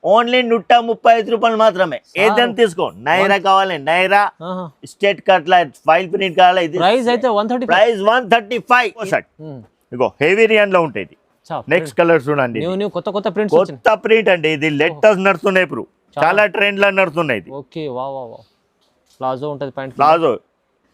Only 135 రూపాయలు మాత్రమే. ఏదైనా తీసుకో. నైరా కావాలి, నైరా స్టేట్ కట్లా ఫైల్ ప్రింట్ కావాలి. ఇది ప్రైస్ అయితే 135. Price 135 shirt. ఇగో హెవీ రియాన్ లో ఉంటాయి. నెక్స్ట్ కలర్ చూడండి, కొత్త ప్రింట్స్, కొత్త ప్రింట్ అండి. ఇది లేటెస్ట్ నడుస్తున్నాయి ఇప్పుడు, చాలా ట్రెండ్ లో నడుస్తున్నాయి. ఓకే, వా వా వా. ప్లాజో ఉంటది, ప్యాంట్ ప్లాజో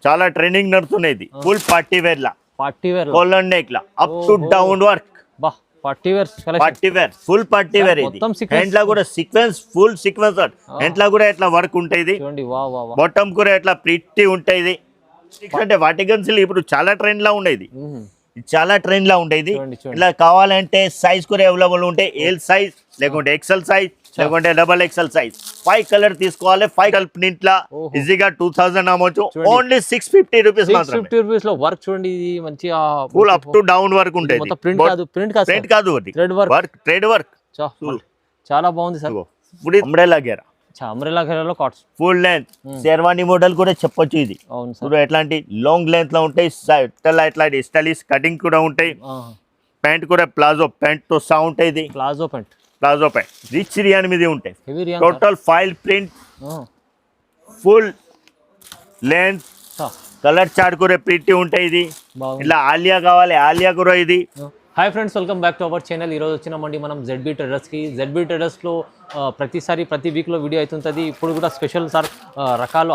చాలా ట్రెండింగ్ నడుస్తున్నాయి. ఇది ఫుల్ పార్టీ వేర్ లా, పార్టీ వేర్ కోలర్ నెక్ లా, అప్ టు డౌన్ వర్క్. బా, party wear, party wear, full party wear. ఇది హ్యాండ్ లా కూడా సీక్వెన్స్, ఫుల్ సీక్వెన్స్. హ్యాండ్ లా కూడా ఎట్లా వర్క్ ఉంటాయి. చూడండి, వా వా వా. బాటమ్ కూడా ఎట్లా ప్రిట్టి ఉంటాయి. అంటే వాటికన్స్ ఇప్పుడు చాలా ట్రెండ్ లా ఉండేది, చాలా ట్రెండ్ లా ఉండేది. ఇలా కావాలంటే సైజ్ కూడా అవైలబుల్ ఉంటాయి. ఎల్ సైజ్ లేకుంటే ఎక్సెల్ సైజ్ లేకుంటే డబల్ ఎక్సెల్ సైజ్. 5 కలర్ తీసుకోవాలి. 5 కలర్ ప్రింట్ లా ఈజీగా 2000 అమ్మొచ్చు. ఓన్లీ 650 రూపీస్ మాత్రమే. 650 రూపీస్ లో వర్క్ చూడండి. ఇది మంచిగా full up to down work ఉంటుంది. ప్రింట్ కాదు వర్క్, థ్రెడ్ వర్క్. చాలా బాగుంది సార్. ఇప్పుడు అంబ్రెల్లా గేరా, అంబ్రెల్లా గేరాలో కాట్స్ ఫుల్ లెంత్ షెర్వానీ మోడల్ కూడా చెప్పొచ్చు. ఇది ఎట్లాంటి లాంగ్ లెంత్ లో ఉంటాయి. ఇట్లాంటి స్టైలిష్ కటింగ్ కూడా ఉంటాయి. ప్యాంట్ కూడా ప్లాజో ప్యాంట్ తో సహా ఉంటాయి. ఇది ప్లాజో ప్యాంట్ రిచ్ రియాన్ మీద ఉంటాయి. Total foil print, full length, colour chart కూడా ప్రింట్ ఉంటాయి. ఇది ఇలా ఆలియా కావాలి, ఆలియా కూడా. ఇది hi friends, welcome back to our channel. ఈరోజు వచ్చినామండి మనం జెడ్బీ ట్రేడర్స్కి. జెడ్బీ ట్రేడర్స్లో ప్రతి వీక్లో వీడియో అవుతుంటుంది. ఇప్పుడు కూడా స్పెషల్ సార్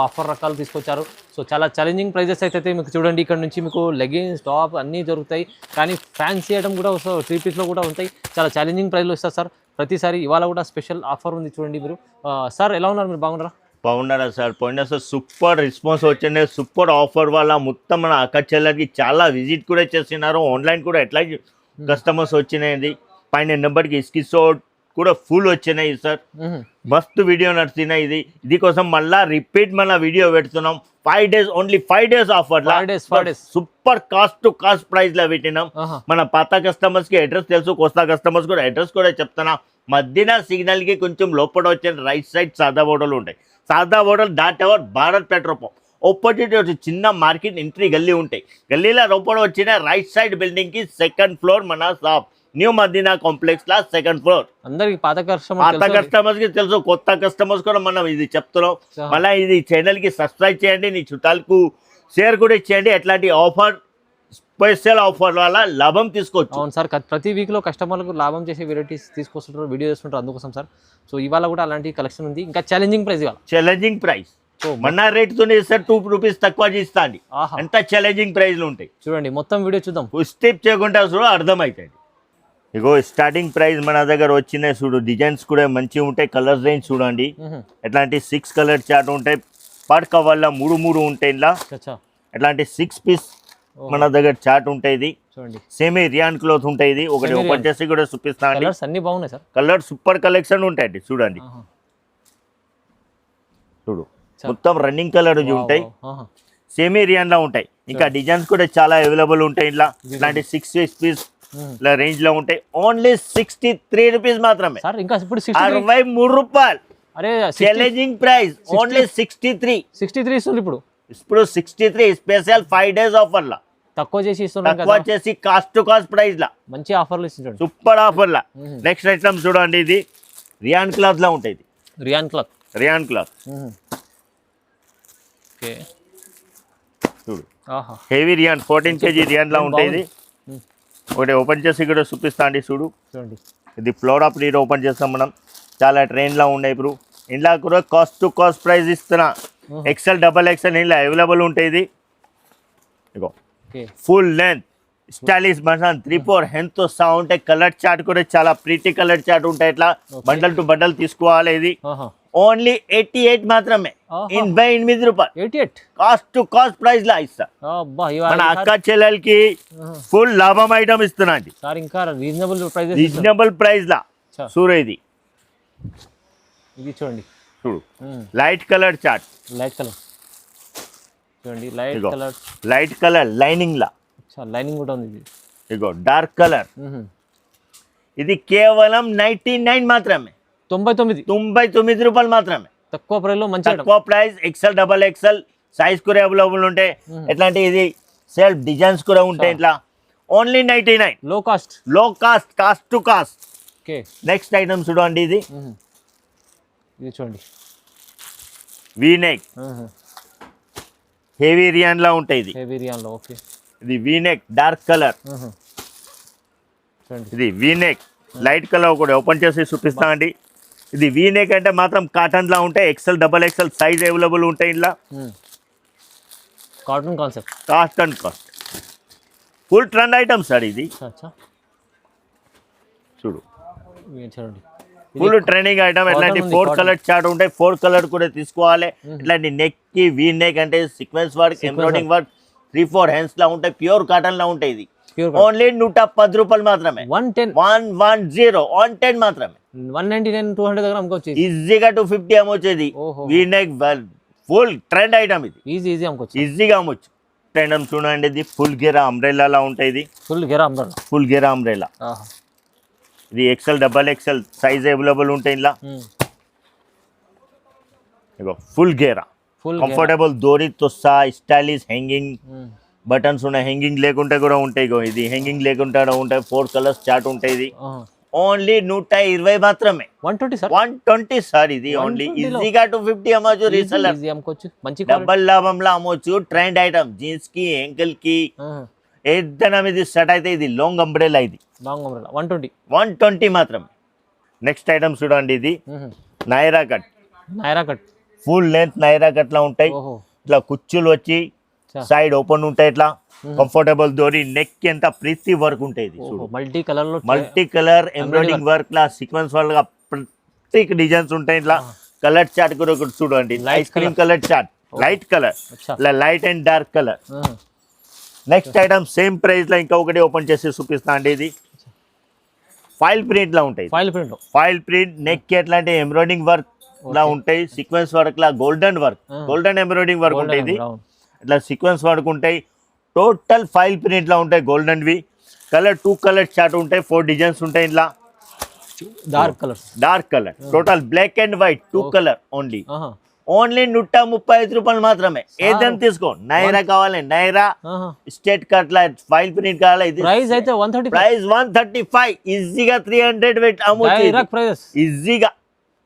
ఆఫర్ రకాలు తీసుకొచ్చారు. సో చాలా ఛాలెంజింగ్ ప్రైజెస్ అయితే మీకు చూడండి. ఇక్కడ నుంచి మీకు లెగిన్స్, టాప్ అన్నీ దొరుకుతాయి. కానీ ఫ్యాన్సీ ఐటమ్ కూడా 3 పీస్లో కూడా ఉంటాయి. చాలా ఛాలెంజింగ్ ప్రైస్లో ఇస్తారు సార్ ప్రతిసారి. ఇవాళ కూడా స్పెషల్ ఆఫర్ ఉంది చూడండి మీరు. సార్ ఎలా ఉన్నారు, మీరు బాగున్నారా సార్? పోయినా సార్ సూపర్ రెస్పాన్స్ వచ్చింది. సూపర్ ఆఫర్ వల్ల మొత్తం మన అక్క చెల్లెలకి చాలా విజిట్ కూడా చేస్తున్నారు. ఆన్లైన్ కూడా ఎట్లా కస్టమర్స్ వచ్చినాయి. పైన నెంబర్కి స్క్రీన్‌షాట్ కూడా ఫుల్ వచ్చినాయి సార్. మస్తు వీడియో నడుస్తున్నాయి. ఇది కోసం మళ్ళా రిపీట్ వీడియో పెడుతున్నాం. 5 days, only 5 days offer. Super cost to cost price లో పెట్టినాం. మన పాత కస్టమర్స్ కి అడ్రస్ తెలుసు, కొత్త కస్టమర్స్ కూడా అడ్రస్ కూడా చెప్తున్నా. మధ్యన సిగ్నల్ కి కొంచెం లోపల వచ్చే రైట్ సైడ్ సాదా బోర్డర్లు ఉంటాయి. సాదా బోర్డర్ దాటేవారు భారత్ పెట్రోల్ పంప్ ఆపోజిట్ చిన్న మార్కెట్ ఎంట్రీ గల్లీ ఉంటాయి. గల్లీలో లోపల వచ్చిన రైట్ సైడ్ బిల్డింగ్ కి 2nd floor మన షాప్ న్యూ మదీనా కాంప్లెక్స్ లా 2nd floor. అందరికి పాత కస్టమర్స్ కి తెలుసు, కొత్త కస్టమర్స్ కూడా మనం ఇది చెప్తున్నాం. మళ్ళీ ఇది ఛానల్ కి సబ్స్క్రైబ్ చేయండి, నీ చుట్టాలకు షేర్ కూడా చేయండి. ఎట్లాంటి ఆఫర్, స్పెషల్ ఆఫర్ వల్ల లాభం తీసుకోవచ్చు. అవును సార్, ప్రతి వీక్ లో కస్టమర్లకు లాభం చేసే వెరైటీస్ తీసుకొస్తుంటారు, వీడియో చేస్తుంటారు. అందుకోసం సార్ సో ఇవాళ కూడా అలాంటి కలెక్షన్ ఉంది. ఇంకా ఛాలెంజింగ్ ప్రైస్, ఇవాళ ఛాలెంజింగ్ ప్రైస్. మన రేట్ తోనే సార్ 2 రూపీస్ తక్కువ చేస్తాండి. ఎంత ఛాలెంజింగ్ ప్రైస్ లో ఉంటాయి చూడండి. మొత్తం వీడియో చూద్దాం, స్టెప్ చేయకుండా చూడ అర్థమవుతుంది. ఇగో స్టార్టింగ్ ప్రైస్ మన దగ్గర వచ్చినాయి చూడు. డిజైన్స్ కూడా మంచిగా ఉంటాయి. కలర్ రేంజ్ చూడండి. ఎట్లాంటి 6 కలర్ చార్ట్ ఉంటాయి. పర్ కవర్లో 3 ఉంటాయి. ఇలా ఎట్లాంటి 6 పీస్ మన దగ్గర చార్ట్ ఉంటాయి. ఇది సేమీ రియాన్ క్లాత్ ఉంటాయి. ఇది ఒకటి ఓపెన్ చేసి కూడా చూపిస్తాను. అన్ని బాగున్నాయి సార్. కలర్ సూపర్ కలెక్షన్ ఉంటాయండి చూడండి. చూడు మొత్తం రన్నింగ్ కలర్ ఉంటాయి. సేమీ రియాన్ లో ఉంటాయి. ఇంకా డిజైన్స్ కూడా చాలా అవైలబుల్ ఉంటాయి. ఇలా ఇలాంటి 6 పీస్ ఇలా రేంజ్ లో ఉంటాయి. ఓన్లీ 63 రూపీస్ మాత్రమే. 63 రూపాయలు. Challenging price. ఓన్లీ 63 ఇప్పుడు 63 స్పెషల్ 5 days ఆఫర్ లా తక్కువ చేసి కాస్ట్ టు కాస్ట్ ప్రైస్ లా మంచి ఆఫర్లు ఇస్తుంది. సూపర్ ఆఫర్ లా. నెక్స్ట్ ఐటమ్ చూడండి. ఇది రియాన్ క్లాత్ లా ఉంటాయి. రియాన్ క్లాత్ చూడు. హెవీ రియాన్ 14 kg రియాన్ లా ఉంటాయి. ఒకటి ఓపెన్ చేసి కూడా చూపిస్తా అండి చూడు. ఇది ఫ్లోర్ ఆఫ్ లీడ్ ఓపెన్ చేస్తాం మనం. చాలా ట్రెండ్ లా ఉన్నాయి. ఇప్పుడు ఇంట్లో కూడా కాస్ట్ టు కాస్ట్ ప్రైస్ ఇస్తున్నా. ఎక్సెల్, డబల్ ఎక్సెల్ ఇంట్లో అవైలబుల్ ఉంటాయి. ఇది ఇగో ఫుల్ లెంత్ స్టైలిష్ బటన్ 3/4 హెంత్ తో సహా ఉంటాయి. కలర్ చార్ట్ కూడా చాలా ప్రీటీ కలర్ చార్ట్ ఉంటాయి. ఇట్లా బండల్ టు బండల్ తీసుకోవాలి. ఇది ఓన్లీ 88 మాత్రమే. 88 రూపాయలు. 88 కాస్ట్ టు కాస్ట్ ప్రైస్ లా ఇస్తా. మన అక్క చెల్లెలకి ఫుల్ లాభం ఐటమ్ ఇస్తున్నా. ఇంకా రీజనబుల్ ప్రైస్ లా సూర్య. ఇది చూడండి. చూడు లైట్ కలర్ చార్ట్. చూడండి లైట్ కలర్ లైనింగ్ లా. లైనింగ్ కూడా ఉంది. ఇగో డార్క్ కలర్. ఇది కేవలం 99 మాత్రమే. 99 రూపాయలు మాత్రమే. తక్కువ ప్రైస్ లో మంచి తక్కువ price. XL, double XL size కూడా అవైలబుల్ ఉంటాయి. ఎట్లాంటి ఇది సెల్ఫ్ డిజైన్స్ కూడా ఉంటాయి. ఇట్లా only 99. Low cost cost to cost. Next item చూడండి. ఇది ఇది చూడండి. వీ నెక్ హెవీ రియాన్ లా ఉంటాయి ఇది. హెవీ రియాన్లో ఓకే. ఇది వీ నెక్ డార్క్ కలర్. చూడండి ఇది వీ నెక్ లైట్ కలర్ ఒకటి ఓపెన్ చేసి చూపిస్తామండి. ఇది వీ నెక్ అంటే మాత్రం కాటన్ లా ఉంటాయి. XL double XL size available ఉంటాయి ఇంట్లో. Cotton concept. Cotton cost full trend item sir ఇది. అచ్చా చూడు ఇది చూడండి. Full trending item. ఎట్లాంటి 4 కలర్ చార్ట్ ఉంటాయి. 4 కలర్ కూడా తీసుకోవాలి. ఇట్లాంటి నెక్ కి వీ నెక్ అంటే sequence work embroidering work 3-4 hands లా ఉంటాయి. ప్యూర్ కాటన్ లా ఉంటాయి. ఇది ఓన్లీ 110 రూపాయలు మాత్రమే. 110 110 మాత్రమే. 199 200 దగ్గర అమ్ముకోవచ్చు. ఈజీగా 250 అమ్మొచ్చేది. V neck full trend item ఇది. ఈజీ అమ్ముకోవచ్చు. ఈజీగా అమ్మొచ్చు. ఐటమ్ చూడండి ఇది ఫుల్ గేరా అంబ్రెల్లా లా ఉంటాయి. ఇది ఫుల్ గేరా అంబ్రెల్లా. ఫుల్ గేరా అంబ్రెల్లా. ఇది XL double XL size available ఉంటాయి ఇలా. ఇగో ఫుల్ గేరా కంఫర్టబుల్ దోరీతో సహా స్టైలిష్ హ్యాంగింగ్ బటన్స్ ఉన్నాయి. హ్యాంగింగ్ లేకుంటే కూడా ఉంటాయి. ఇగో ఇది హ్యాంగింగ్ లేకుంటే కూడా ఉంటాయి. 4 కలర్స్ చార్ట్ ఉంటాయి. ఇది ఓన్లీ 120 మాత్రమే. 120 సార్. 120 సార్. ఇది ఓన్లీ ఈజీగా 250 అమ్మొచ్చు. రీసెల్లర్ అమ్ముకోవచ్చు. మంచి డబల్ లాభంలో అమ్మొచ్చు. ట్రెండ్ ఐటమ్ జీన్స్ కి యాంకిల్ కి ఏదైనా ఇది సెట్ అయితే. ఇది లాంగ్ అంబ్రెల్లా. ఇది లాంగ్ అంబ్రెల్లా 120 మాత్రమే. నెక్స్ట్ ఐటమ్ చూడండి. ఇది Naira cut. Naira cut full length Naira cut లా ఉంటాయి. ఇట్లా కుచ్చులు వచ్చి సైడ్ ఓపెన్ ఉంటాయి. ఇట్లా కంఫర్టబుల్ దోరి నెక్ కి ఎంత ప్రీతి వర్క్ ఉంటాయి. మల్టీ కలర్ లో మల్టీ కలర్ ఎంబ్రాయిడింగ్ వర్క్ లా సీక్వెన్స్ వర్క్ ప్రతి డిజైన్స్ ఉంటాయి. ఇట్లా కలర్ చార్ట్ కూడా చూడండి. Ice cream colour chart light colour light and dark colour. Next item same price లో ఇంకా ఒకటి ఓపెన్ చేసి చూపిస్తా అండి. ఇది ఫైల్ ప్రింట్ లా ఉంటాయి. ఫైల్ ప్రింట్ నెక్ కి ఎట్లాంటి ఎంబ్రాయిడింగ్ వర్క్ లా ఉంటాయి. సీక్వెన్స్ వర్క్ లా గోల్డెన్ ఎంబ్రాయిడింగ్ వర్క్ ఉంటాయి. ఇది ఇట్లా సీక్వెన్స్ వర్క్ ఉంటాయి. టోటల్ ఫైల్ ప్రింట్ లా ఉంటాయి. గోల్డెన్ వి కలర్ 2 కలర్ చార్ట్ ఉంటాయి. 4 డిజైన్స్ ఉంటాయి. ఇట్లా dark colour total black and white 2 colour only 135 రూపాయలు మాత్రమే. ఏదైనా తీసుకో. నైరా కావాలి నైరా స్టేట్ కట్ లా ఫైల్ ప్రింట్ కావాలి. ఇది ప్రైస్ అయితే 135. ప్రైస్ 135. ఈజీగా 300 వెయిట్ అమ్మొచ్చు. ఈజీగా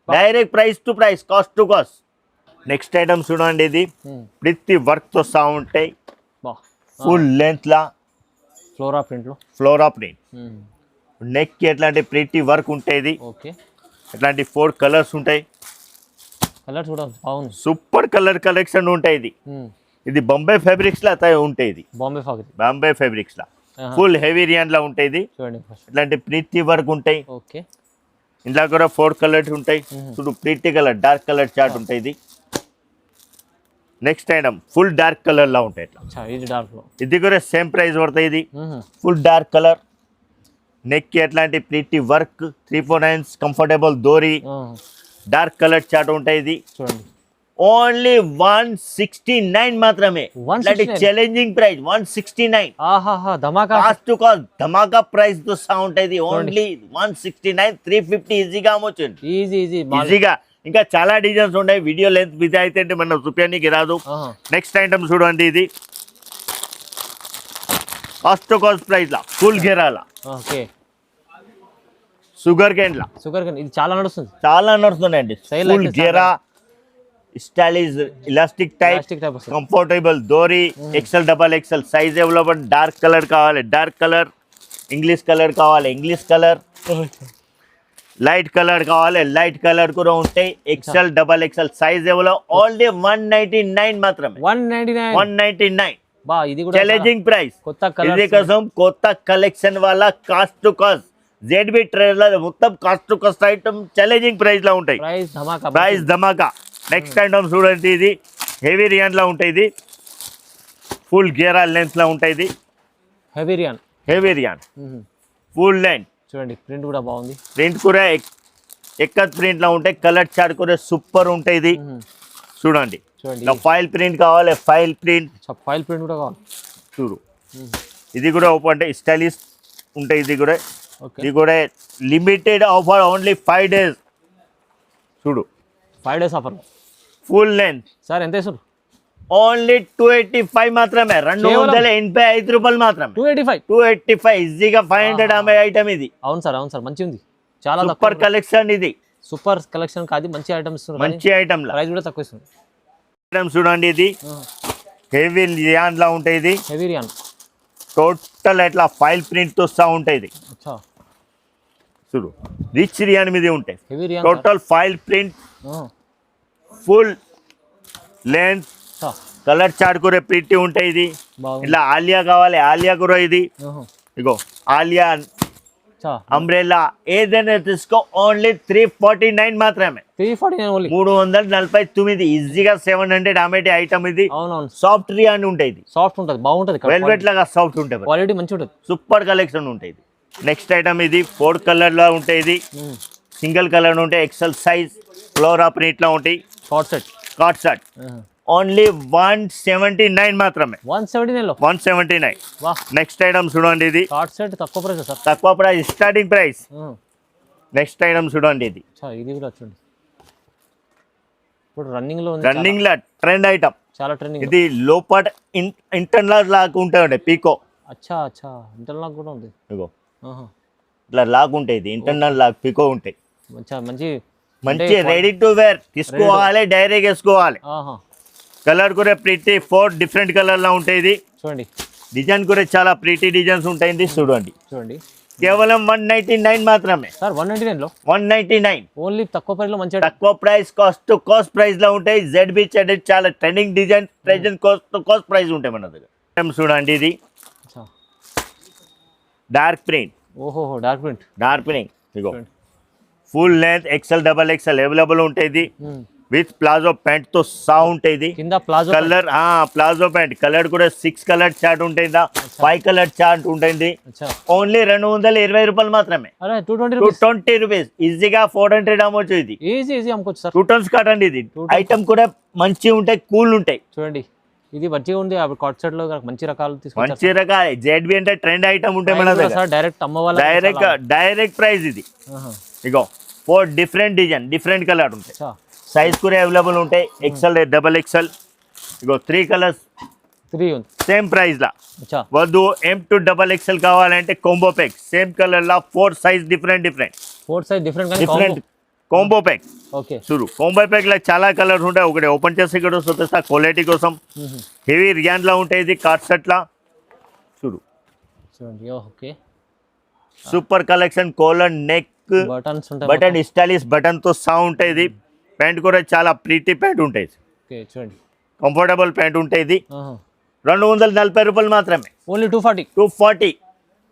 direct price to price cost to cost. Next item చూడండి. ఇది ప్రతి వర్క్ తో సహా ఉంటాయి. ఫుల్ లెంత్ లా ఫ్లోరా ప్రింట్ నెక్ కి ఎట్లాంటి ప్రిటీ వర్క్ ఉంటాయి. ఇట్లాంటి 4 కలర్స్ ఉంటాయి. సూపర్ కలర్ కలెక్షన్ ఉంటాయి. ఇది బాంబే ఫ్యాబ్రిక్స్ లా ఉంటాయి. ఇది బాంబే ఫ్యాబ్రిక్స్ లా ఫుల్ హెవీ రియాన్ లా ఉంటాయి. ఇట్లాంటి ప్రిటీ వర్క్ ఉంటాయి. ఇంట్లో కూడా 4 కలర్స్ ఉంటాయి. చూడు pretty colour dark colour chart ఉంటాయి. ఇది next item full dark colour లా ఉంటాయి. ఇది కూడా సేమ్ ప్రైస్ పడతాయి. ఇది ఫుల్ డార్క్ కలర్ నెక్ కి ఎట్లాంటి ప్రిటీ వర్క్ 3-4 హ్యాండ్స్ కంఫర్టబుల్ దోరీ డార్క్ కలర్ చార్ట్ ఉంటాయి. ఇది ఓన్లీ 169 మాత్రమే. Challenging price 169. Cost to cost ధమాకా ప్రైస్ తో సహా ఉంటాయి. ఓన్లీ 169. 350 ఈజీగా అమ్మొచ్చు. ఈజీగా. ఇంకా చాలా డిజైన్స్ ఉన్నాయి. వీడియో లెంత్ బిజీ అయితే మనం చూపించడానికి రాదు. నెక్స్ట్ ఐటమ్ చూడండి. ఇది కాస్ట్ టు కాస్ట్ ప్రైస్ లా ఫుల్ గేరాలా షుగర్ కేన్ ఇది చాలా నడుస్తుందండి. ఫుల్ గేరా స్టైలిష్ ఎలాస్టిక్ టైప్ కంఫర్టబుల్ దోరీ XL double XL size available. Dark colour కావాలి డార్క్ కలర్. ఇంగ్లీష్ కలర్ కావాలి ఇంగ్లీష్ కలర్. లైట్ కలర్ కావాలి లైట్ కలర్ కూడా ఉంటాయి. XL double XL size available. Only 199 మాత్రమే. 199. Challenging price. ఇది కోసం కొత్త కలెక్షన్ వాళ్ళ cost to cost ZB trader మొత్తం cost to cost item challenging price లా ఉంటాయి. ప్రైస్ ధమాకా. నెక్స్ట్ ఐటమ్ చూడండి. ఇది హెవీ రియాన్ లా ఉంటాయి. ఇది ఫుల్ గేరా లెంత్ లా ఉంటాయి. ఇది హెవీ రియాన్ ఫుల్ లెంత్ చూడండి. ప్రింట్ కూడా బాగుంది. ప్రింట్ కూడా ఎక్కత్ ప్రింట్ లా ఉంటాయి. కలర్ చార్ట్ కూడా సూపర్ ఉంటాయి. ఇది చూడండి. ఫైల్ ప్రింట్ కావాలి ఫైల్ ప్రింట్ కూడా కావాలి. చూడు ఇది కూడా ఓపెన్ అంటే స్టైలిష్ ఉంటాయి. ఇది కూడా లిమిటెడ్ ఆఫర్ ఓన్లీ 5 days. చూడు 5 days offer full length. Sir ఎంత సార్? ఓన్లీ 285 మాత్రమే. 285 రూపాయలు మాత్రమే. 285 ఈజీగా 500 అమ్మే ఐటమ్ ఇది. అవును సార్ మంచిగా ఉంది. చాలా సూపర్ కలెక్షన్. ఇది సూపర్ కలెక్షన్ కాదు, మంచి ఐటమ్స్ మంచి ఐటమ్ లా ప్రైస్ కూడా తక్కువ ఇస్తుంది. ఐటమ్ చూడండి, ఇది హెవీ లియాన్ లా ఉంటాయి. ఇది హెవీ రియాన్ టోటల్ ఇట్లా ఫైల్ ప్రింట్ తో సహా ఉంటాయి. ఇది అచ్చా చూడు, రిచ్ రియాన్ మీద ఉంటాయి. Heavy rayon total foil print, full length, colour chart కూడా ప్రింట్ ఉంటాయి. ఇది ఇట్లా ఆలియా కావాలి, ఆలియా కూడా ఇది ఇగో ఆలియా అంబ్రెల్లా ఏదైనా తీసుకో, ఓన్లీ 349 మాత్రమే. 349 ఓన్లీ, 349. ఈజీగా 700 అమ్మేటి ఐటమ్ ఇది. అవునవును, సాఫ్ట్ రియాన్ ఉంటాయి. ఇది సాఫ్ట్ ఉంటుంది, బాగుంటుంది, వెల్వెట్ లాగా సాఫ్ట్ ఉంటాయి, క్వాలిటీ మంచి ఉంటుంది, సూపర్ కలెక్షన్ ఉంటాయి. నెక్స్ట్ ఐటమ్ ఇది 4 కలర్ లా ఉంటాయి. ఇది సింగిల్ కలర్ ఉంటాయి, ఎక్సెల్ సైజ్, ఫ్లోరా ప్రింట్ లా ఉంటాయి. కార్డ్ సెట్ ఓన్లీ 179 మాత్రమే. 179. నెక్స్ట్ ఐటమ్ చూడండి, ఇది కార్డ్ సెట్ తక్కువ ప్రైస్ సార్, తక్కువ price, starting price. Next item చూడండి, ఇది ఇది కూడా చూడండి, ఇప్పుడు రన్నింగ్ లో రన్నింగ్ లా ట్రెండ్ ఐటమ్, చాలా ట్రెండింగ్. ఇది లోపల ఇంటర్నల్ లాగా ఉంటాయి, పీకో. అచ్చా అచ్చా, ఇంటర్నల్ కూడా ఉంది. ఇగో ఇట్లా లాగ్ ఉంటాయి, ఇది ఇంటర్నల్ లాగ్ పీకో ఉంటాయి. మంచి మంచి రెడీ టు వేర్, తీసుకోవాలి డైరెక్ట్ వేసుకోవాలి. కలర్ కూడా ప్రిటీ 4 డిఫరెంట్ కలర్ లా ఉంటాయి. ఇది చూడండి, డిజైన్ కూడా చాలా ప్రిటీ డిజైన్స్ ఉంటాయి. చూడండి చూడండి, కేవలం 199 మాత్రమే సార్. 199 లో 199 ఓన్లీ తక్కువ ప్రైస్ లో మంచి తక్కువ price, cost to cost price లో ఉంటాయి. ZB చెడెడ్ చాలా trending design, present cost to cost price ఉంటాయి మన దగ్గర. చూడండి, ఇది డార్క్ ప్రింట్. ఓహో, డార్క్ ప్రింట్. ఇగో full length, XL, double XL available ఉంటాయి. విత్ ప్లాజో ప్యాంట్ తో సా ఉంటాయి. కింద palazzo colour palazzo pant colour కూడా 6 కలర్ చార్ట్ ఉంటుంది, 5 కలర్ చార్ట్ ఉంటుంది. ఓన్లీ 220 రూపాయలు మాత్రమే. 220 రూపీస్ ఈజీగా 400 అమ్మొచ్చు. ఇది ఈజీ అమ్ముకోవచ్చు సార్. 2 టన్స్ కాటండి. ఇది ఐటమ్ కూడా మంచి ఉంటాయి, కూల్ ఉంటాయి. చూడండి, ఇది మంచిగా ఉంది. కార్డ్ సెట్ లో మంచి రకాలు తీసుకొచ్చారు, మంచి రకాలు. ZB అంటే ట్రెండ్ ఐటమ్ ఉంటాయి మన దగ్గర. డైరెక్ట్ అమ్మవాళ్ళ డైరెక్ట్ ప్రైస్. ఇది ఇగో 4 డిఫరెంట్ డిజైన్, డిఫరెంట్ కలర్ ఉంటాయి. సైజ్ కూడా అవైలబుల్ ఉంటాయి, ఎక్సెల్, డబల్ ఎక్సెల్. ఇగో 3 కలర్స్, 3 ఉంది సేమ్ ప్రైస్ లా. వద్దు M to డబల్ ఎక్సెల్ కావాలంటే కాంబో ప్యాక్, సేమ్ కలర్ లా 4 size different 4 size different combo pack. Okay, చూడు కాంబో ప్యాక్ లా చాలా కలర్స్ ఉంటాయి. ఒకటి ఓపెన్ చేసి ఇక్కడ చూపిస్తా క్వాలిటీ కోసం. హెవీ రియాన్ లా ఉంటాయి. ఇది కార్డ్ సెట్ లా చూడు, చూడండి. Okay, super collection. Colour, neck buttons ఉంటాయి, బటన్ స్టైలిష్ బటన్ తో సా ఉంటాయి. ఇది ప్యాంట్ కూడా చాలా ప్రీటీ ప్యాంట్ ఉంటాయి. చూడండి, కంఫర్టబుల్ ప్యాంట్ ఉంటాయి. ఇది 240 రూపాయలు మాత్రమే. ఓన్లీ 240.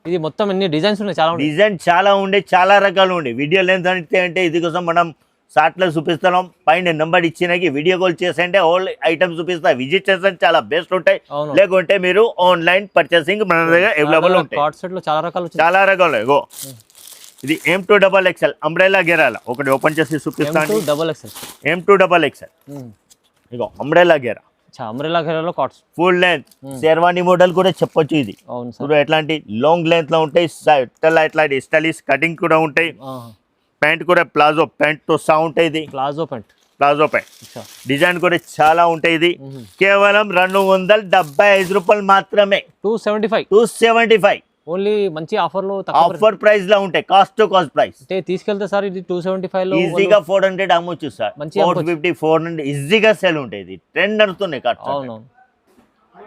ఇది మొత్తం ఎన్ని డిజైన్స్ ఉన్నాయి, చాలా డిజైన్ చాలా ఉండే, చాలా రకాలు ఉండే. వీడియో లెంత్ అంటే ఇది కోసం మనం షార్ట్లో చూపిస్తున్నాం. పైన నెంబర్ ఇచ్చినకి వీడియో కాల్ చేసంటే ఆల్ ఐటమ్స్ చూపిస్తా. విజిట్ చేస్తే చాలా బెస్ట్ ఉంటాయి. లేకుంటే మీరు ఆన్లైన్ పర్చేసింగ్ మన దగ్గర అవైలబుల్ ఉంటాయి. చాలా రకాలు. ఇగో ఇది M to double XL umbrella గెరాల. ఒకటి ఓపెన్ చేసి చూపిస్తాను. M to డబల్ ఎక్సెల్ ఇగో అంబ్రెలా గెరా, అంబ్రెలా గెరాలో కార్డ్స్ ఫుల్ లెంత్ షెర్వానీ మోడల్ కూడా చెప్పొచ్చు. ఇది ఎట్లాంటి లాంగ్ లెంత్ లో ఉంటాయి, ఇట్లాంటి స్టైలిష్ కటింగ్ కూడా ఉంటాయి. ప్యాంట్ కూడా ప్లాజో ప్యాంట్ తో సా ఉంటాయి. ఇది ప్లాజో ప్యాంట్ డిజైన్ కూడా చాలా ఉంటాయి. ఇది కేవలం 275 రూపాయలు మాత్రమే. 275 ఓన్లీ. మంచి ఆఫర్ ప్రైస్ లో ఉంటాయి, కాస్ట్ టు కాస్ట్ ప్రైస్. తీసుకెళ్తే సార్ ఇది 275 లో ఈజీగా 400 అమ్మొచ్చు సార్. 450 400 ఈజీగా సేల్ ఉంటాయి. ఇది ట్రెండ్ నడుస్తున్నాయి.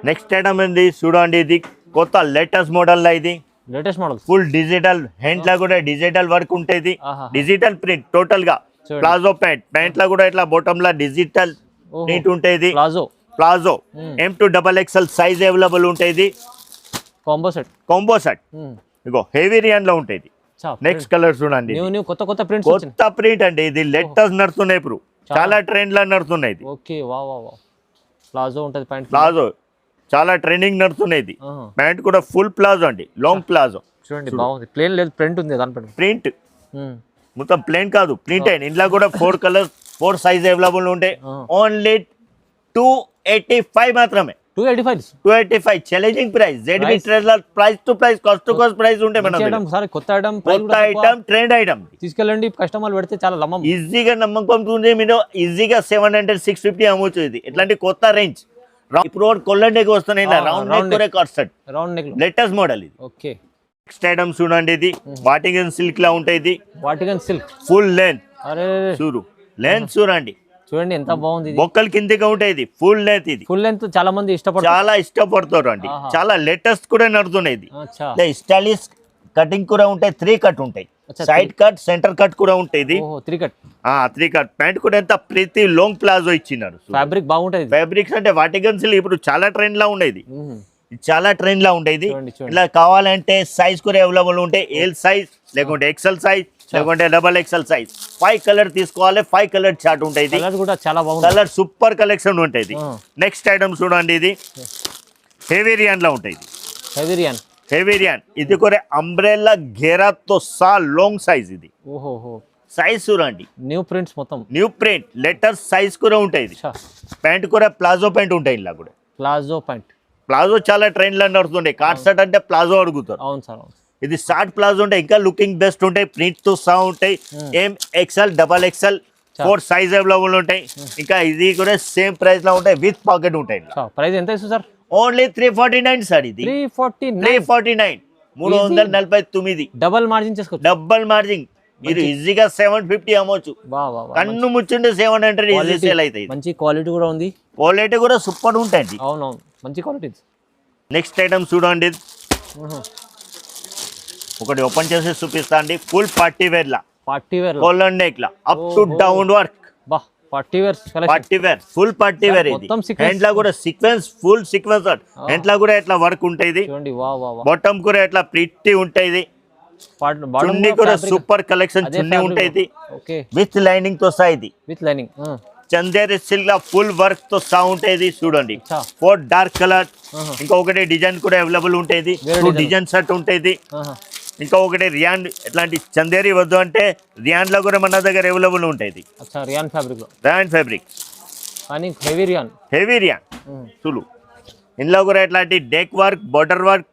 నెక్స్ట్ ఐటమ్ ఏంది చూడండి, ఇది కొత్త లేటెస్ట్ మోడల్ లా. ఇది latest model, full digital hand లా కూడా డిజిటల్ వర్క్ ఉంటుంది. డిజిటల్ ప్రింట్ టోటల్ గా. ప్లాజో ప్యాంట్ లా కూడా ఇట్లా బాటమ్ లా డిజిటల్ ప్రింట్ ఉంటుంది. Palazzo M to double XL size available ఉంటుంది. కాంబో సెట్ ఇగో హెవీ రియాన్ లో ఉంటుంది. నెక్స్ట్ కలర్ చూడండి, కొత్త ప్రింట్ అండి. ఇది లేటెస్ట్ నడుస్తున్నాయి, ఇప్పుడు చాలా ట్రెండ్ లా నడుతున్నాయి. ప్లాజో చాలా ట్రెండింగ్ నడుస్తున్నాయి. ఇది ప్యాంట్ కూడా ఫుల్ ప్లాజో అండి, లాంగ్ ప్లాజో. ప్లేన్ లేదు, ప్రింట్ ఉంది. ప్రింట్ మొత్తం ప్లేన్ కాదు, ప్రింట్ అయింది. ఇంట్లో కూడా 4 కలర్స్ 4 సైజ్ అవైలబుల్ ఉంటాయి. ఓన్లీ 285 మాత్రమే. 285 challenging price. ZB trader price to price, cost to cost price ఉంటాయి మన దగ్గర. కొత్త ఐటమ్ ట్రెండ్ ఐటమ్ తీసుకెళ్ళండి, కస్టమర్ పెడితే చాలా నమ్మకం, ఈజీగా నమ్మకం ఉంది. మీరు ఈజీగా 700 650 అమ్మొచ్చు. ఇది ఇట్లాంటి కొత్త రేంజ్. ఇప్పుడు కొల్లర్ నెక్ వస్తున్నాయి, రౌండ్ నెక్ కూడా card set, round neck latest model. ఇది ఓకే. నెక్స్ట్ ఐటమ్ చూడండి, ఇది వాటికన్ సిల్క్ లా ఉంటాయి. ఇది వాటికన్ సిల్క్ ఫుల్ లెంత్ అరే చూడు లెన్స్ చూడండి, చూడండి ఎంత బాగుంది ఇది. బొక్కలు కిందిగా ఉంటాయి, ఇది ఫుల్ లెంత్, ఇది ఫుల్ లెంత్ చాలా మంది ఇష్టపడతారు. చాలా ఇష్టపడతారు అండి. ఆహా. చాలా లేటెస్ట్ కూడా నడుతున్నాయి ఇది. అచ్చా స్టైలిష్ కటింగ్ కూడా ఉంటాయి, 3 కట్ ఉంటాయి, అచ్చా, సైడ్ కట్ సెంటర్ కట్ కూడా ఉంటాయి ఇది. ఓహో 3 కట్ 3 కట్ ప్యాంట్ కూడా ఎంత ప్రీతి లాంగ్ ప్లాజో ఇచ్చినారు. ఫ్యాబ్రిక్ బాగుంటది ఇది. ఫ్యాబ్రిక్స్ అంటే వాటికన్స్ ఇప్పుడు చాలా ట్రెండ్ లా ఉండేది, మ్మ్. ఇది చాలా ట్రెండ్ లా ఉండేది. చూడండి, చూడండి. ఇలా కావాలంటే సైజ్ కూడా అవైలబుల్ ఉంటాయి, ఎల్ సైజ్ లేకుంటే ఎక్సెల్ సైజ్ లేకుంటే XXL సైజ్. 5 కలర్ తీసుకోవాలి, 5 కలర్ చార్ట్ ఉంటాయి. కలర్ కూడా చాలా బాగుంది. కలర్ సూపర్ కలెక్షన్ ఉంటుంది. ఆ. నెక్స్ట్ ఐటమ్ చూడండి, ఇది హెవీ రియాన్ లా ఉంటుంది. హెవీరియన్ హెవీ రియాన్ ఇది కూడా అంబ్రెల్లా ఘేరాతో సా లాంగ్ సైజ్, ఇది ఓహో సైజ్ చూడండి, న్యూ ప్రింట్స్ మొత్తం. న్యూ ప్రింట్ లెటర్ సైజ్ కూడా ఉంటాయి. ఇది అచ్చా ప్యాంట్ కూడా ప్లాజో ప్యాంట్ ఉంటాయి. ఇలా కూడా ప్లాజో ప్యాంట్. ప్లాజో చాలా ట్రెండ్ లో నడుతుండే. కార్డ్ సెట్ అంటే ప్లాజో అడుగుతారు. అవును సార్ అవును. ఇది షార్ట్ ప్లాజో ఉంటాయి, ఇంకా లుకింగ్ బెస్ట్ ఉంటాయి, ప్రింట్ తో సహా ఉంటాయి. XL XXL 4 సైజ్ అవైలబుల్ ఉంటాయి. ఇంకా ఇది కూడా సేమ్ ప్రైస్ లో ఉంటాయి, విత్ పాకెట్ ఉంటాయి. ప్రైస్ ఎంత ఇస్తుంది సార్? ఓన్లీ 349 సార్, ఇది 349, 349. డబల్ మార్జిన్ చేసుకోవచ్చు. డబల్ మార్జిన్, మీరు ఈజీగా 750 అమ్మొచ్చు. కన్ను ముచ్చుంటే 700 ఈజీ సేల్ అవుతాయి. మంచి క్వాలిటీ కూడా ఉంది, క్వాలిటీ కూడా సూపర్ ఉంటుంది. అవునవును మంచి క్వాలిటీ. నెక్స్ట్ ఐటమ్ చూడండి, ఒకటి ఓపెన్ చేసి చూపిస్తా అండి. ఫుల్ పార్టీ వేర్ లా, పార్టీ వేర్ కోలర్ నెక్ లా, అప్ టు డౌన్ వర్క్. బా party wear, party wear, full party wear. ఇది మొత్తం sequence. హ్యాండ్ లా కూడా సీక్వెన్స్, ఫుల్ సీక్వెన్స్. హ్యాండ్ లా కూడా ఎట్లా వర్క్ ఉంటుంది. చూడండి వా వా వా. బాటమ్ కూడా ఎట్లా ప్రిట్టి ఉంటుంది. చున్నీ కూడా సూపర్ కలెక్షన్ చున్నీ ఉంటుంది, ఓకే విత్ లైనింగ్ తో సహా. ఇది with lining Chanderi silk law full work తో సహా ఉంటుంది. చూడండి అచ్చా. 4 డార్క్ కలర్, ఇంకా ఒకటి డిజైన్ కూడా అవైలబుల్ ఉంటుంది. వేరే 2 డిజైన్ సెట్ ఉంటుంది. ఇంకా ఒకటి రియాన్, ఇట్లాంటి చందేరి వద్దు అంటే రియాన్ లో కూడా మన దగ్గర అవైలబుల్ ఉంటుంది. అచ్చా రియాన్ ఫ్యాబ్రిక్ లో, రియాన్ ఫ్యాబ్రిక్ కానీ హెవీ రియాన్. హెవీ రియాన్ చూడు. ఇందులో కూడా ఇట్లాంటి deck work, border work,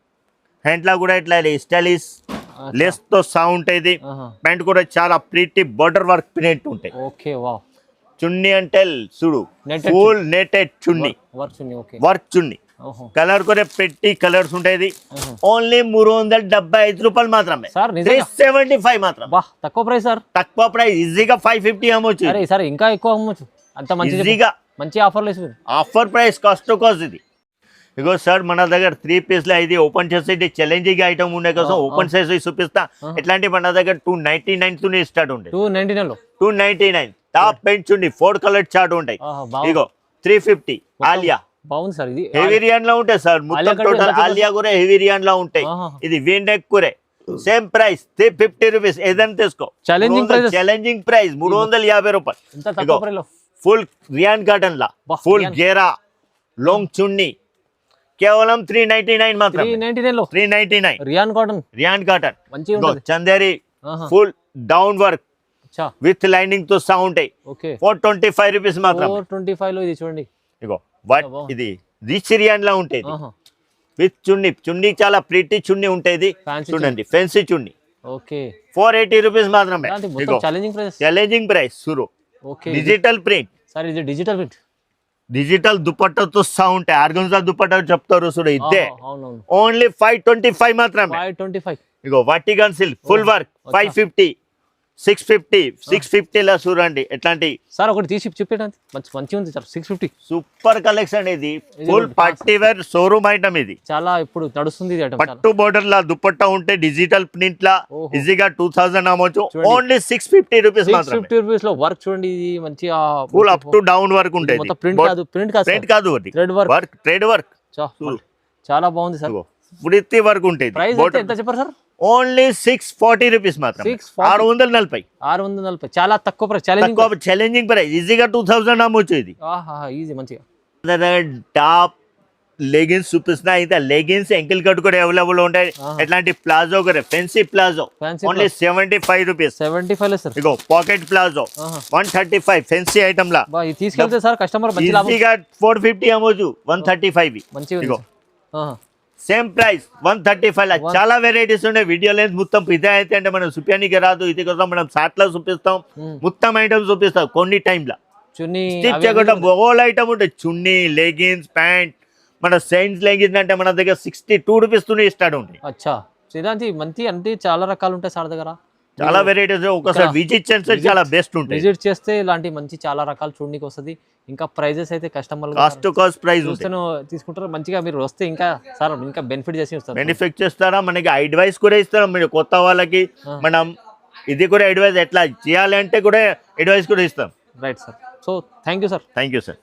hand లో కూడా ఇట్లా స్టైలిష్ లెస్ తో సహా ఉంటుంది. ప్యాంట్ కూడా చాలా ప్రీతి బోర్డర్ వర్క్ ప్రింట్ ఉంటాయి. ఓకే వా. చున్నీ అంటే చూడు, Netted ఫుల్ నెటెడ్ చున్నీ, వర్క్ చున్నీ. ఓకే వర్క్ చున్నీ. ఓహో కలర్ కూడా పెట్టి కలర్స్ ఉంటాయి. ఓన్లీ 375 రూపాయలు మాత్రమే సార్, నిజంగా? 375 మాత్రం. బా తక్కువ ప్రైస్ సార్. తక్కువ ప్రైస్, ఈజీగా 550 అమ్మొచ్చు. అరే సార్ ఇంకా ఎక్కువ అమ్మొచ్చు. అంత మంచి ఈజీగా మంచి ఆఫర్లు వేసి. Offer price, cost to cost. ఇది ఇగో సార్ మన దగ్గర 3 పీస్ లో ఇది ఓపెన్ చేసి ఛాలెంజింగ్ ఐటమ్ ఉండే కోసం ఓపెన్ చేసి చూపిస్తా. ఇట్లాంటి మన దగ్గర 299 తోనే స్టార్ట్ ఉంటాయి. 299 లో 299 టాప్ పెయింట్ చూడండి, 4 కలర్ చార్ట్ ఉంటాయి. ఇగో 350 ఆలియా. బాగుంది సార్. ఇది హెవీ రియాన్ లో ఉంటాయి సార్, మొత్తం టోటల్ ఆలియా కూడా హెవీ రియాన్ లో ఉంటాయి. ఇది వీ నెక్ కూడా సేమ్ ప్రైస్ 350 రూపీస్. ఏదైనా తీసుకో, ఛాలెంజింగ్ ప్రైస్. ఛాలెంజింగ్ ప్రైస్ 350 రూపాయలు. ఇంత తక్కువ ప్రైస్ లో ఫుల్ రియాన్ కాటన్ లా, ఫుల్ గేరా లాంగ్ చున్నీ, కేవలం 399 మాత్రం. 399 లో 399 రియాన్ కాటన్. రియాన్ కాటన్ మంచిగా ఉంటుంది. చందేరి ఫుల్ డౌన్ వర్క్ అచ్చా విత్ లైనింగ్ తో సహా ఉంటాయి. ఓకే 425 రూపీస్ మాత్రం. 425 లో ఇది చూడండి. ఇగో వాట్ ఇది రిచ్ రియాన్ లా ఉంటాయి ఆహా విత్ చున్నీ. చున్నీ చాలా ప్రిటీ చున్నీ ఉంటాయి. Fancy చూడండి ఫెన్సీ చున్నీ, ఓకే 480 రూపీస్ మాత్రమే. అలాంటి మొత్తం ఛాలెంజింగ్ ప్రైస్. ఛాలెంజింగ్ ప్రైస్ సురు. ఓకే డిజిటల్ ప్రింట్ సార్, ఇది డిజిటల్ ప్రింట్. డిజిటల్ దుపట్టాతో సహా ఉంటాయి. ఆర్గన్జా దుపట్టా చెప్తారు చూడు, ఇదే అవునవును. ఓన్లీ 525 మాత్రమే. 525. ఇగో వాటికన్ సిల్క్ ఫుల్ వర్క్ 550, 650 లా చూడండి. ఎట్లాంటి సార్ ఒకటి తీసి చెప్పేటండి, మంచి ఉంది సార్. 650 super collection. ఇది full party wear showroom item. ఇది చాలా ఇప్పుడు నడుస్తుంది ఇది ఐటమ్. పట్టు బోర్డర్ లా దుపట్టా ఉంటే డిజిటల్ ప్రింట్ లా ఈజీగా 2000 అమ్మొచ్చు. ఓన్లీ 650 రూపీస్ మాత్రమే. 650 రూపీస్ లో వర్క్ చూడండి. ఇది మంచి full up to down work ఉంటుంది. మొత్తం ప్రింట్ కాదు, ప్రింట్ కాదు, థ్రెడ్ వర్క్. థ్రెడ్ వర్క్ చాలా బాగుంది సార్. వృత్తి వర్క్ ఉంటుంది. ప్రైస్ ఎంత చెప్పారు సార్? ఓన్లీ 640 రూపీస్ మాత్రం. 640. 640 చాలా తక్కువ ప్రైస్. ఛాలెంజింగ్ ప్రైస్, ఈజీగా 2000 అమ్మొచ్చు. ఇది ఈజీ మంచిగా. టాప్ లెగిన్స్ చూపిస్తున్నా. అయితే లెగిన్స్ ఎంకిల్ కట్ కూడా అవైలబుల్ ఉంటాయి. ఎట్లాంటి ప్లాజో కూడా ఫెన్సీ ప్లాజో ఓన్లీ 75 రూపీస్. 75 లో సార్. ఇగో పాకెట్ ప్లాజో 135 ఫెన్సీ ఐటమ్ లా. ఇది తీసుకెళ్తే సార్ కస్టమర్ ఈజీగా 450 అమ్మొచ్చు. 135 మంచిగా. సేమ్ ప్రైస్ 135 లా. చాలా వెరైటీస్ ఉన్నాయి. వీడియో లెన్స్ మొత్తం ఇదే అయితే అంటే మనం చూపించడానికి రాదు. ఇది కోసం మనం షార్ట్ లో చూపిస్తాం, మొత్తం ఐటమ్ చూపిస్తాం. కొన్ని టైంలో చున్నీ హోల్ ఐటమ్ ఉంటాయి. చున్నీ, లెగిన్స్, ప్యాంట్. మన సైన్స్ లెగిన్స్ అంటే మన దగ్గర 62 రూపీస్ తోనే స్టార్ట్ ఉంటాయి. అచ్చా ఇలాంటి మంచి అంటే చాలా రకాలు ఉంటాయి సార్ దగ్గర. చాలా వెరైటీస్ ఒకసారి విజిట్ చేస్తే చాలా బెస్ట్ ఉంటుంది. విజిట్ చేస్తే ఇలాంటి మంచి చాలా రకాలు చూడడానికి వస్తుంది. ఇంకా ప్రైజెస్ అయితే customer cost to cost price చూస్తేనే తీసుకుంటారు. మంచిగా మీరు వస్తే ఇంకా సార్ ఇంకా బెనిఫిట్ చేసి వస్తారు. బెనిఫిట్ చేస్తారా, మనకి అడ్వైస్ కూడా ఇస్తారా. మీరు కొత్త వాళ్ళకి మనం ఇది కూడా అడ్వైస్ ఎట్లా చేయాలి అంటే కూడా అడ్వైస్ కూడా ఇస్తాం. Right sir. So thank you sir. Thank you sir.